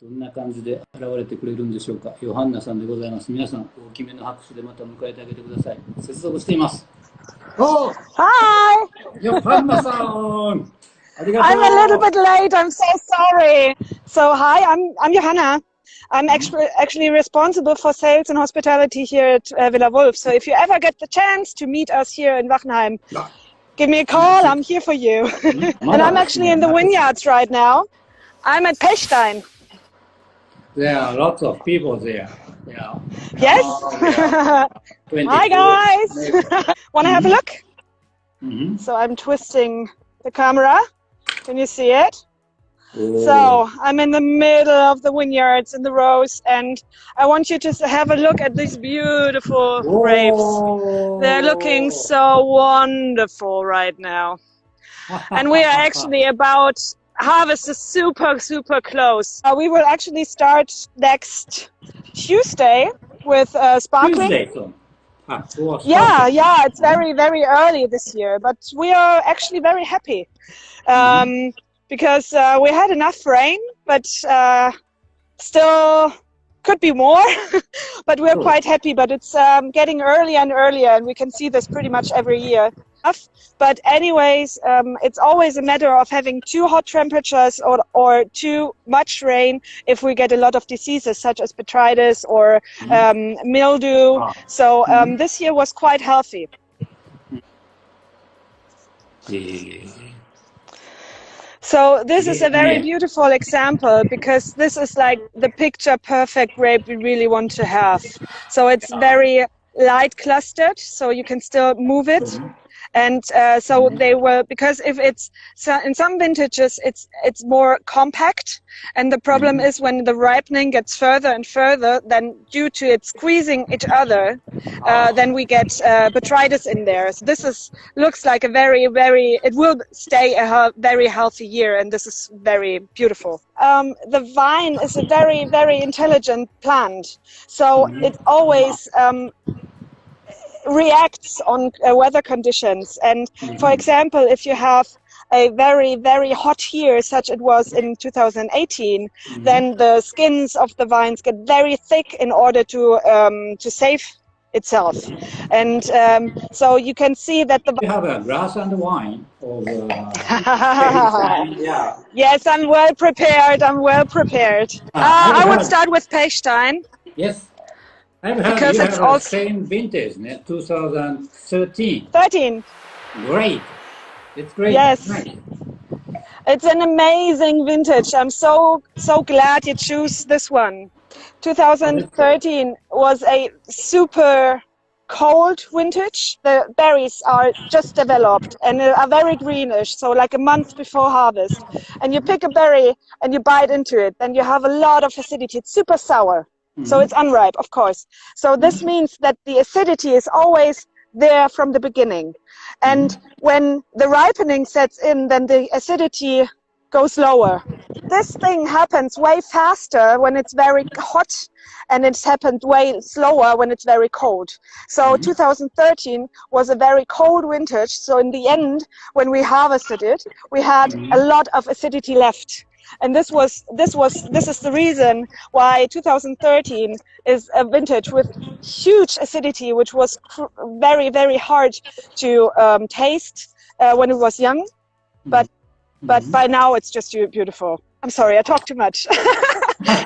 どんな感じで現れてくれるんでしょうか。ヨハンナさんでございます。皆さん、大きめの拍手でまた迎えてあげてください。接続しています。Oh, Hi! ヨハンナさん、ありがとう。I'm a little bit late. I'm so sorry. So, hi, I'm Johanna. I'm actually responsible for sales and hospitality here at Villa Wolf. So, if you ever get the chance to meet us here in Wachenheim, give me a call. I'm here for you. And I'm actually in the vineyards right now. I'm at Pechstein. There are lots of people there. Yeah. Yes. Yeah. Hi, guys. Want to have a look? So I'm twisting the camera. Can you see it? Oh. So I'm in the middle of the vineyards in the rows, and I want you to have a look at these beautiful grapes. They're looking so wonderful right now. And we are actually about harvest is super close. We will actually start next Tuesday with sparkling. Tuesday, so. Yeah, it's very early this year, but we are actually very happy because we had enough rain, but still could be more. But we're quite happy. But it's getting earlier and earlier, and we can see this pretty much every year. But anyways, it's always a matter of having too hot temperatures or too much rain if we get a lot of diseases such as botrytis or mildew. So this year was quite healthy. So this is a very beautiful example because this is like the picture perfect grape we really want to have. So it's very light clustered, so you can still move it. And so they will, because if it's in some vintages it's more compact, and the problem is when the ripening gets further and further, then due to it squeezing each other, then we get botrytis in there. So this looks like a very it will stay a very healthy year, and this is very beautiful. The vine is a very intelligent plant, so it always reacts on weather conditions. And for example, if you have a very hot year, such it was in 2018, then the skins of the vines get very thick in order to save itself. And so you can see that the... You have a glass and wine. Yeah. Yes, I'm well prepared. I would start with Pechstein. Yes. I've heard because you it's have all the same vintage, 2013. 13. Great. It's great. Yes. Nice. It's an amazing vintage. I'm so glad you choose this one. 2013 was a super cold vintage. The berries are just developed and are very greenish, so like a month before harvest. And you pick a berry and you bite into it, then you have a lot of acidity. It's super sour. So it's unripe, of course. So this means that the acidity is always there from the beginning. And when the ripening sets in, then the acidity goes lower. This thing happens way faster when it's very hot, and it's happened way slower when it's very cold. So 2013 was a very cold vintage. So in the end, when we harvested it, we had a lot of acidity left. And this is the reason why 2013 is a vintage with huge acidity, which was very hard to taste when it was young, but by now it's just beautiful. I'm sorry, I talk too much.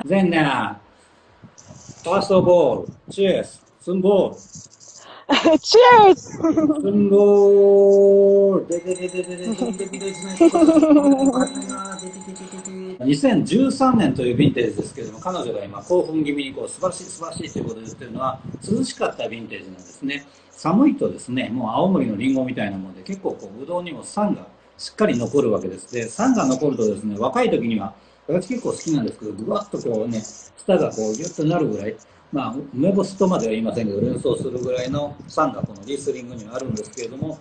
Then, first of all, cheers. Symbol. Cheers! Symbol. 2013年というヴィンテージですけれども、彼女が今興奮気味に素晴らしいということを言ってるのは、涼しかったヴィンテージなんですね。寒いとですね、もう青森のリンゴみたいなもので結構ブドウにも酸がしっかり残るわけです。で、酸が残るとですね、若い時には私結構好きなんですけど、ぐわっと舌がギュッとなるぐらい、まあ梅干しとまでは言いませんけど、連想するぐらいの酸がこのリースリングにはあるんですけれども、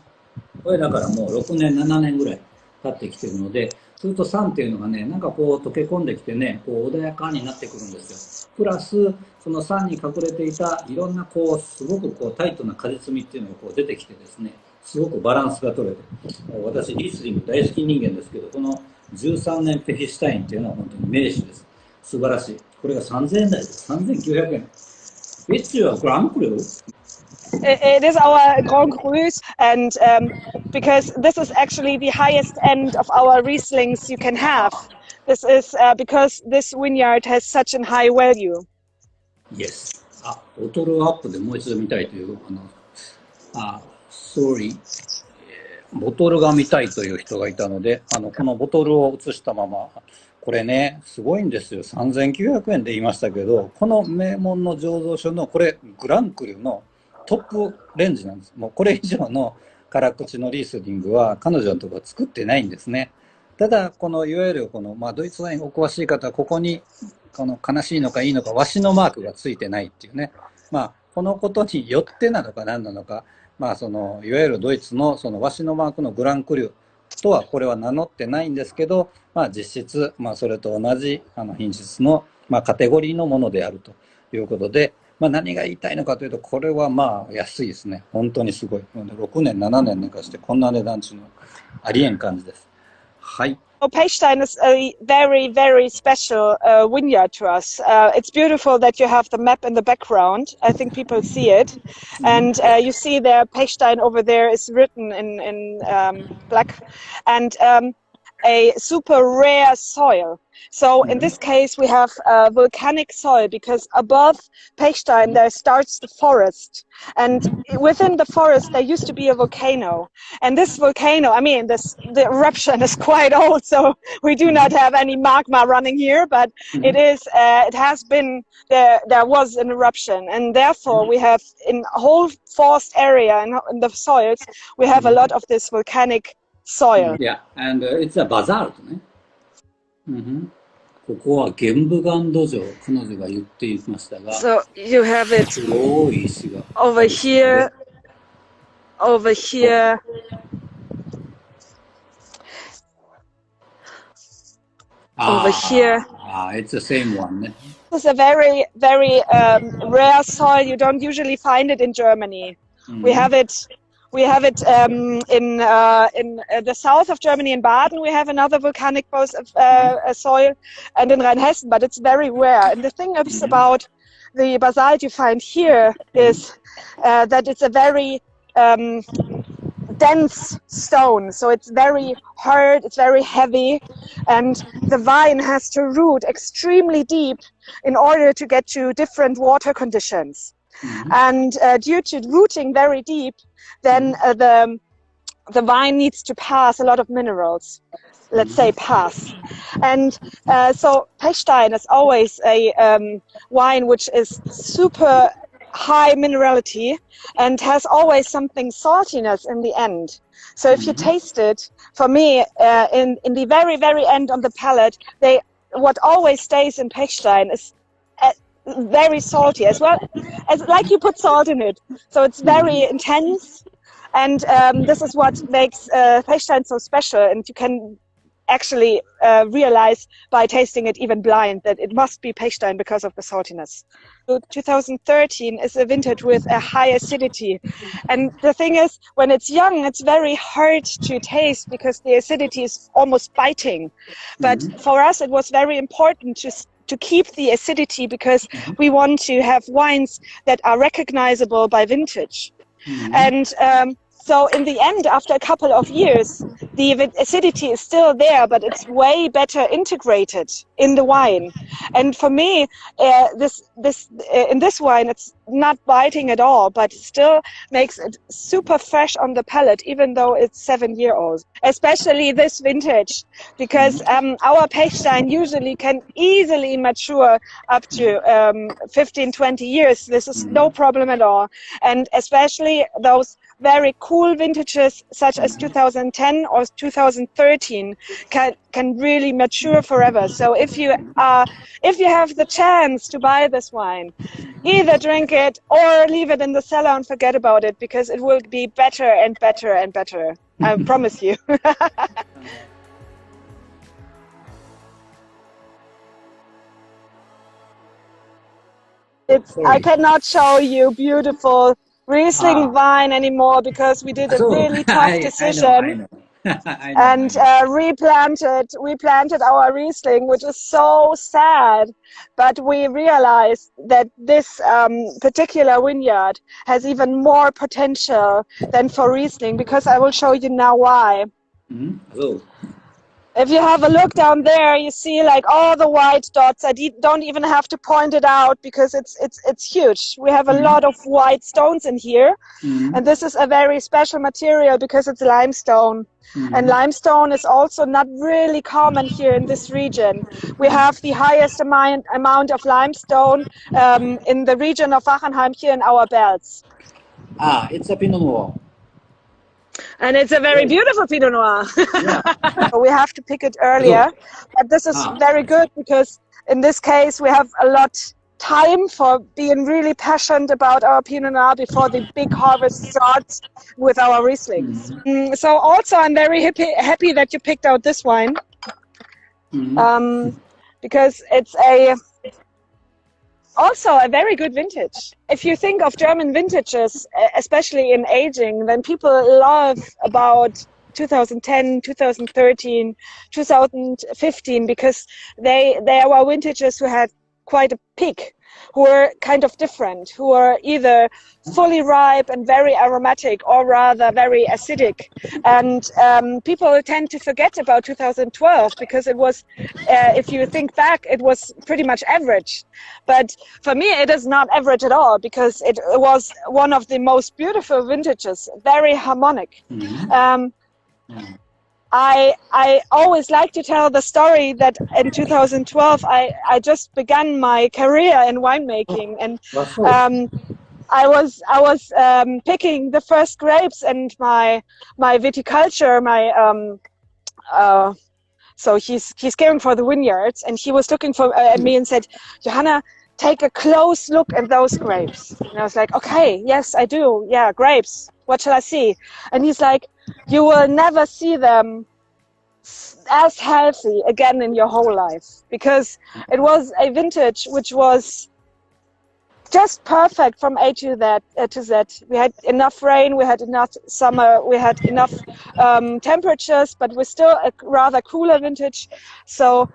これだからもう6年7年ぐらい経ってきてるので、すると酸っていうのがね、なんか溶け込んできてね、穏やかになってくるんですよ。プラスその酸に隠れていたいろんなすごくタイトな果実味っていうのが出てきてですね、すごくバランスが取れて、私リースリング大好き人間ですけど、この13年ペヒシュタインっていうのは本当に名手です。素晴らしい。これが3000円台です。3900円。Which is Grand Cru? It is our Grand Cru, and because this is actually the highest end of our Rieslings you can have. This is because this vineyard has such a high value. Yes. ボトルアップでもう一度見たいという、sorry。ボトルが見たいという人がいたので、このボトルを映したまま、これね、すごいんですよ。3900円で言いましたけど、この名門の醸造所の、これ、グランクルのトップレンジなんです。もうこれ以上の辛口のリースリングは彼女のところは作ってないんですね。ただ、このいわゆるこの、ドイツワインお詳しい方は、ここに、この悲しいのかいいのか、和紙のマークがついてないっていうね。このことによってなのか何なのか、いわゆるドイツのその和紙のマークのグランクリュとはこれは名乗ってないんですけど、実質、それと同じ品質の、カテゴリーのものであるということで、何が言いたいのかというと、これは安いですね。本当にすごい。6年、7年寝かしてこんな値段っていうのはありえん感じです。はい。Pechstein is a very, very special vineyard to us. It's beautiful that you have the map in the background. I think people see it. And you see there, Pechstein over there is written in black. And a super rare soil. So in this case, we have volcanic soil because above Pechstein there starts the forest. And within the forest there used to be a volcano. And this volcano, the eruption is quite old, so we do not have any magma running here, but it has been, there was an eruption. And therefore we have in a whole forest area in the soils, we have a lot of this volcanic soil. Yeah, and it's a basalt ね。ここは玄武岩土壌、彼女が言っていましたが、So you have it すごい石が over here, over here. Over here. It's the same one ね。This is a very, very rare soil. You don't usually find it in Germany. We have it in the south of Germany, in Baden. We have another volcanic soil, and in Rheinhessen, but it's very rare. And the thing is about the basalt you find here is that it's a very dense stone, so it's very hard, it's very heavy, and the vine has to root extremely deep in order to get to different water conditions. And due to rooting very deep, then the vine needs to pass a lot of minerals. Let's say pass. And so Pechstein is always a wine which is super high minerality and has always something saltiness in the end. So if you taste it, for me, in the very, very end on the palate, what always stays in Pechstein is very salty as well, as like you put salt in it. So it's very intense, and this is what makes Pechstein so special, and you can actually realize by tasting it even blind that it must be Pechstein because of the saltiness. 2013 is a vintage with a high acidity, and the thing is, when it's young, it's very hard to taste because the acidity is almost biting. But for us, it was very important to keep the acidity because we want to have wines that are recognizable by vintage. And so in the end, after a couple of years, the acidity is still there, but it's way better integrated in the wine. And for me, in this wine, it's not biting at all, but still makes it super fresh on the palate, even though it's 7-year-old. Especially this vintage, because our Pechstein usually can easily mature up to 15, 20 years. This is no problem at all. And especially those very cool vintages such as 2010 or 2013 can really mature forever. So if you have the chance to buy this wine, either drink it or leave it in the cellar and forget about it, because it will be better and better and better. I promise you. I cannot show you beautiful Riesling wine anymore because we did a really tough decision. and replanted our Riesling, which is so sad. But we realized that this particular vineyard has even more potential than for Riesling, because I will show you now why. Oh. If you have a look down there, you see like all the white dots. I don't even have to point it out because it's huge. We have a lot of white stones in here, and this is a very special material because it's limestone. And limestone is also not really common here in this region. We have the highest amount of limestone in the region of Wachenheim here in our Belz. Ah, it's a Pinot Noir. And it's a very beautiful Pinot Noir. We have to pick it earlier, but this is very good because in this case we have a lot time for being really passionate about our Pinot Noir before the big harvest starts with our Rieslings. So also I'm very happy that you picked out this wine, because it's also a very good vintage. If you think of German vintages, especially in aging, then people love about 2010, 2013, 2015, because they were vintages who had quite a peak, who were kind of different, who were either fully ripe and very aromatic or rather very acidic. And people tend to forget about 2012 because it was, if you think back, it was pretty much average. But for me, it is not average at all because it was one of the most beautiful vintages, very harmonic. I always like to tell the story that in 2012 I just began my career in winemaking, and I was picking the first grapes, and my viticulture, so he's caring for the vineyards, and he was looking at me and said, "Johanna, take a close look at those grapes." And I was like, "Okay, yes, I do. Yeah, grapes. What shall I see?" And he's like, "You will never see them as healthy again in your whole life, because it was a vintage which was just perfect from A to Z. We had enough rain, we had enough summer, we had enough temperatures, but we're still a rather cooler vintage. So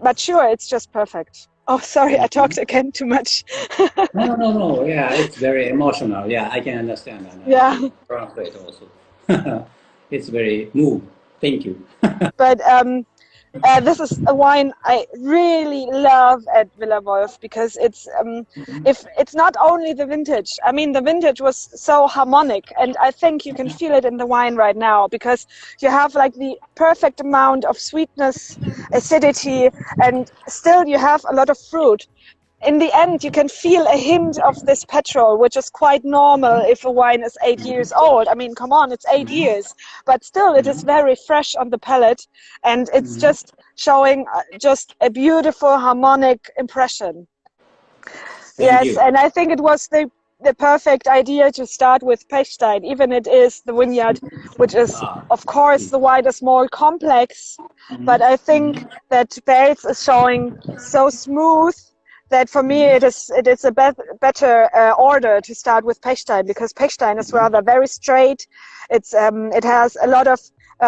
but sure, it's just perfect." Oh, sorry, I talked again too much. No. Yeah, it's very emotional. Yeah, I can understand that. Yeah. Translate also. It's very moved. Thank you. But this is a wine I really love at Villa-Wolf because it's if it's not only the vintage. I mean, the vintage was so harmonic, and I think you can feel it in the wine right now because you have like the perfect amount of sweetness, acidity, and still you have a lot of fruit. In the end, you can feel a hint of this petrol, which is quite normal if a wine is 8 years old. I mean, come on, it's 8 years, but still it is very fresh on the palate, and it's just showing just a beautiful harmonic impression. Yes, and I think it was the perfect idea to start with Pechstein, even it is the vineyard, which is, of course, the wine is more complex, but I think that Belz is showing so smooth that for me it is a better order to start with Pechstein, because Pechstein is rather very straight. It has a lot of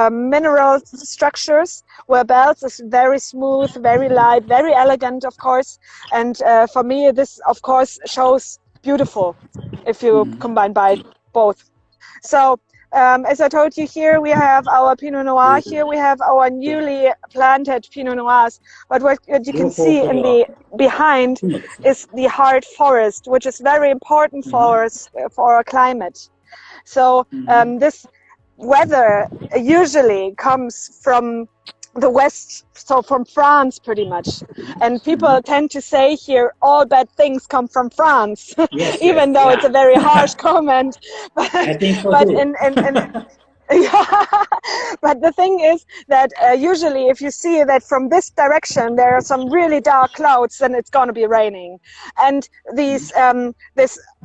mineral structures, where Belz is very smooth, very light, very elegant, of course. And for me, this of course shows beautiful if you combine both. So as I told you, here we have our Pinot Noir, here we have our newly planted Pinot Noirs, but what you can see in the behind is the hard forest, which is very important for us, for our climate. So this weather usually comes from the west, so from France pretty much, and people tend to say here all bad things come from France, even though it's a very harsh comment, but, I think so but too. but the thing is that usually if you see that from this direction there are some really dark clouds, then it's going to be raining, and this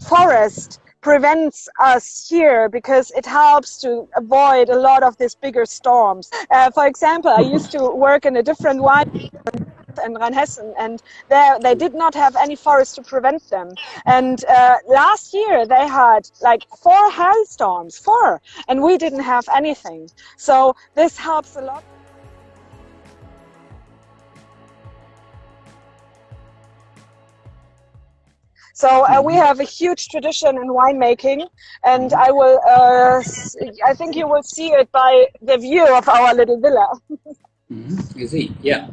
forest prevents us here because it helps to avoid a lot of these bigger storms. For example, I used to work in a different wine and Rheinhessen, and they did not have any forest to prevent them. And last year they had like 4 hailstorms, and we didn't have anything. So this helps a lot. So we have a huge tradition in winemaking, and I think you will see it by the view of our little villa. You see, yeah.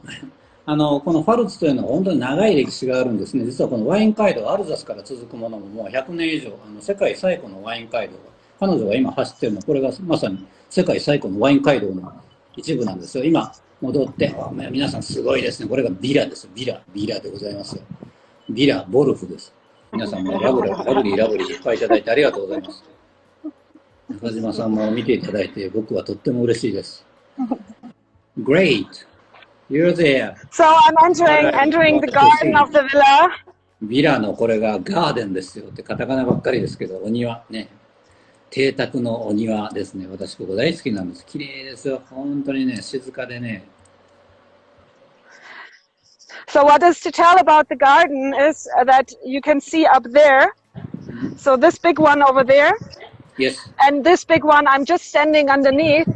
このファルツというのは本当に長い歴史があるんですね。実はこのワイン街道、アルザスから続くものももう100年以上、世界最古のワイン街道、彼女が今走っているのは、これがまさに世界最古のワイン街道の一部なんですよ。今戻って、皆さんすごいですね。これがビラです。ビラでございますよ。ビラ、ボルフです。皆さんもラブリーいっぱいいただいてありがとうございます。中島さんも見ていただいて僕はとっても嬉しいです。Great! You're there. So I'm entering the garden of the villa. ビラのこれがガーデンですよってカタカナばっかりですけど、お庭ね。邸宅のお庭ですね。私ここ大好きなんです。綺麗ですよ。本当にね、静かでね。So what is to tell about the garden is that you can see up there. So this big one over there. Yes. And this big one I'm just standing underneath.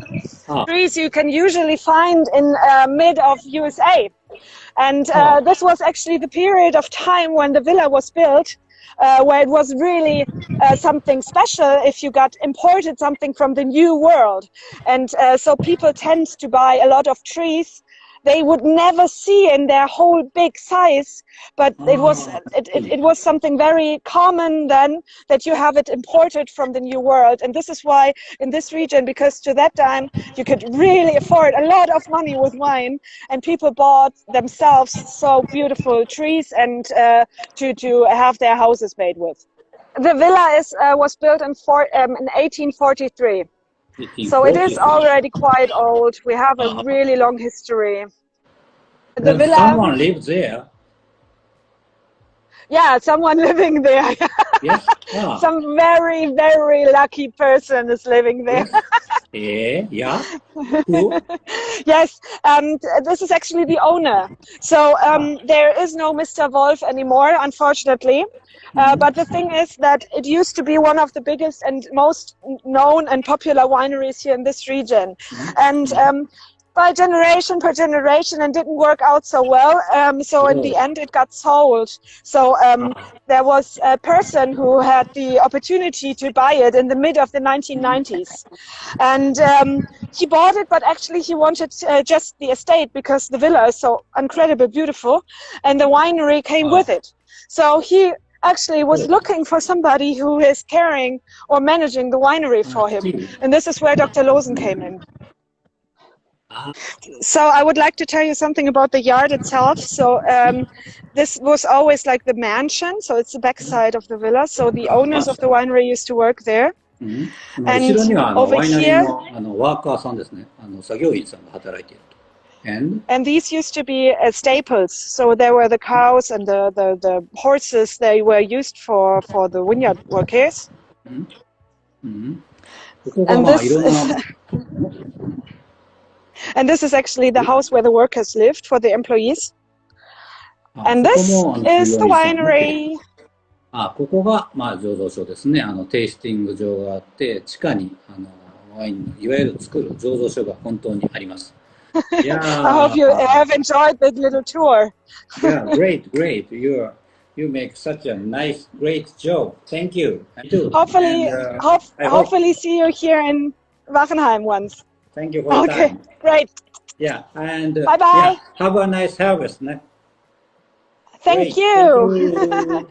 Trees you can usually find in mid of USA. And this was actually the period of time when the villa was built, where it was really something special if you got imported something from the New World. And so people tend to buy a lot of trees they would never see in their whole big size, but it was something very common then that you have it imported from the New World. And this is why in this region, because to that time you could really afford a lot of money with wine, and people bought themselves so beautiful trees and to have their houses made with. The villa was built in 1843. So it is already quite old. We have a really long history. The villa. Someone lives there. Yeah, someone living there. Yes. Some very, very lucky person is living there. Yeah. Who? Yes, this is actually the owner. So there is no Mr. Wolf anymore, unfortunately. But the thing is that it used to be one of the biggest and most known and popular wineries here in this region. And by generation per generation, and didn't work out so well. So in the end, it got sold. So there was a person who had the opportunity to buy it in the mid of the 1990s. And he bought it, but actually he wanted just the estate because the villa is so incredibly beautiful. And the winery came with it. So he actually was looking for somebody who is carrying or managing the winery for him. And this is where Dr. Lozen came in. So I would like to tell you something about the yard itself. So this was always like the mansion. So it's the backside of the villa. So the owners of the winery used to work there. And over here, and these used to be staples. So there were the cows and the horses. They were used for the vineyard workers. And this is actually the house where the workers lived for the employees. And this is the winery. ここが醸造所ですね。テイスティング場があって、地下にワインのいわゆる作る醸造所が本当にあります。Yeah. I hope you have enjoyed that little tour. Yeah, great. You make such a nice, great job. Thank you. Hopefully see you here in Wachenheim once. Thank you for your time. Okay, great. Yeah, and bye-bye. Yeah, have a nice harvest. Thank you.